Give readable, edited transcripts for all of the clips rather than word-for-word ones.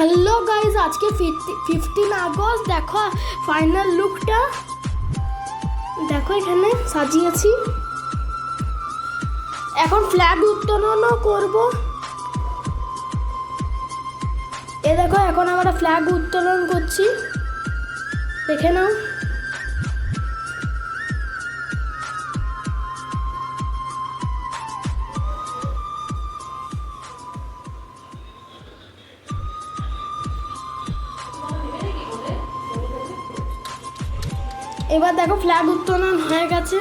Hello guys, আজকে 15 August. দেখো final লুকটা, দেখো এখানে সাজিয়েছি। এখন ফ্ল্যাগ উত্তোলনও করব। এ দেখো এখন আমরা ফ্ল্যাগ উত্তোলন করছি, দেখে নাও। এবার দেখো ফ্ল্যাগ উত্তোলন হয়ে গেছে।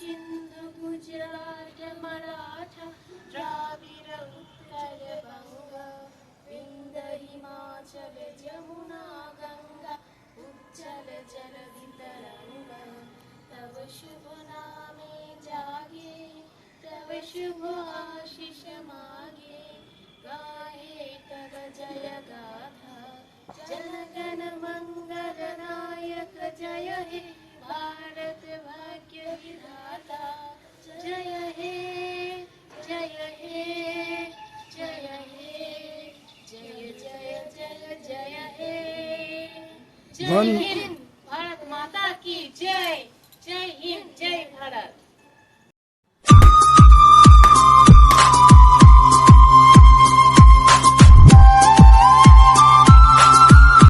सिंधु गुजरात मराठा द्राविड़ उत्कल बंगा विंध्य हिमाचल जमुना गंगा उज्जल जल तरंगा तव शुभ नामे जागे तव शुभ आशीष मागे गाहे तव जय गाथा जनगण मंगल नायक जय हे भारत भाग्य विधाता जय हे जय हे जय हे जय जय जय जय हे जय हिंद भारत माता की जय जय हिंद जय भारत।